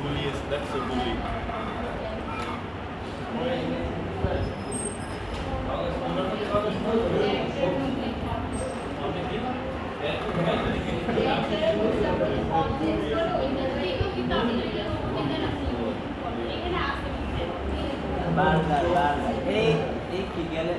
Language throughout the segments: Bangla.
bully is that's a bully. एक की गले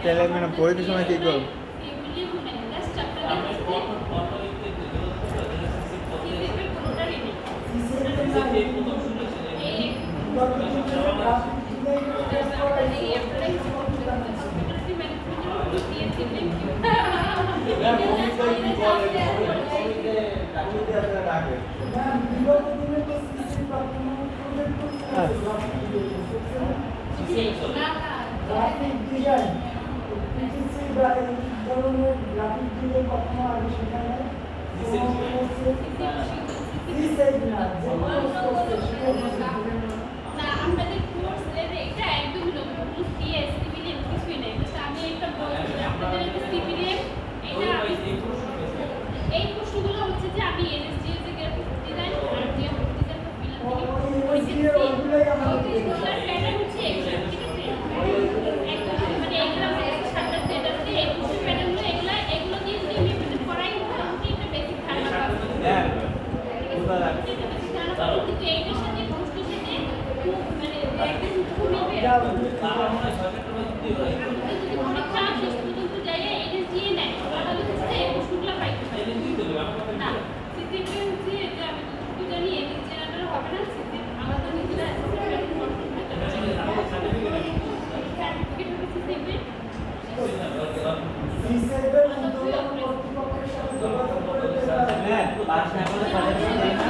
তাহলে মানে পরীক্ষার সময় কি করব? গ্রাফিক ডিজাইন পিটিসি বা এই ধরনের গ্রাফিক ডিজাইন কখনো আগে সেখানে আপনাদের কোর্স এটা একদম সিএস সিভিলিয়ান কিছুই নেই আমি একটা আপনাদের সিভিলিয়ান এটা এই প্রশ্নগুলো হচ্ছে যে আমি এনএসজি এর গ্রাফিক ডিজাইন আর ডিজাইন ওইগুলোই আমাদের প্যাটার্ন হচ্ছে ঠিক আছে একদম মানে এগুলো সাতটা সেট আছে এই প্রশ্ন প্যাটার্নগুলো এগুলো দিয়ে যদি আমি ইমপ্লিমেন্ট করাই তাহলে একটা বেসিক ধারণা পাবো হ্যাঁ কিন্তু এইটার সাথে প্রশ্নের সাথে মানে একদম মিলবে যদি পরীক্ষা শেষ পর্যন্ত যাই এনএসজি নেয় তাহলে হচ্ছে এই প্রশ্নগুলো পাইতে না সিসিপি হচ্ছে যে আমি যতটুকু জানি এনএসজি আন্ডারে হবে না সিসিপি আমাদের নিজেরা সার্টিফিকেট হবে সিসিপি সিসেবের উদ্যোগ কর্তৃপক্ষের সাথে যোগাযোগ করে হ্যাঁ পাস না করলে সার্টিফিকেট না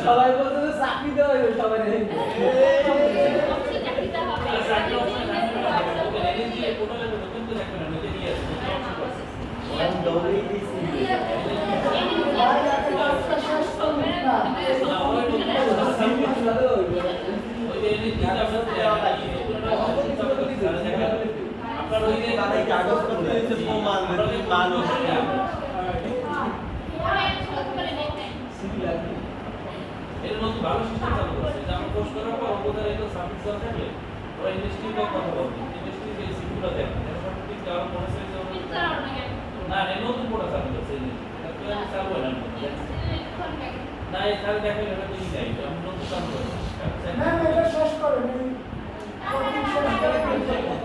সবাই বলতে চাকরি দেওয়া হইবে সবাই ওই যে তাদের কাগজপত্র দিয়েছে প্রমাণ মানুষ এর মধ্যে ভালো সিস্টেম চালু করছে যে আমরা পোস্ট করার পর ওদের এটা সাবমিট করা থাকলে ওরা ইন্ডাস্ট্রির কথা বলবে ইন্ডাস্ট্রি যে সিগুলো দেখে এরকম ঠিক কারণ মনে হচ্ছে যে না এই নতুন কোটা চালু করছে এটা তো চালু হয় না না এখানে দেখা গেল তুমি যাই আমি নতুন চালু করছি ম্যাম এটা শেষ করেন এই topic শেষ করে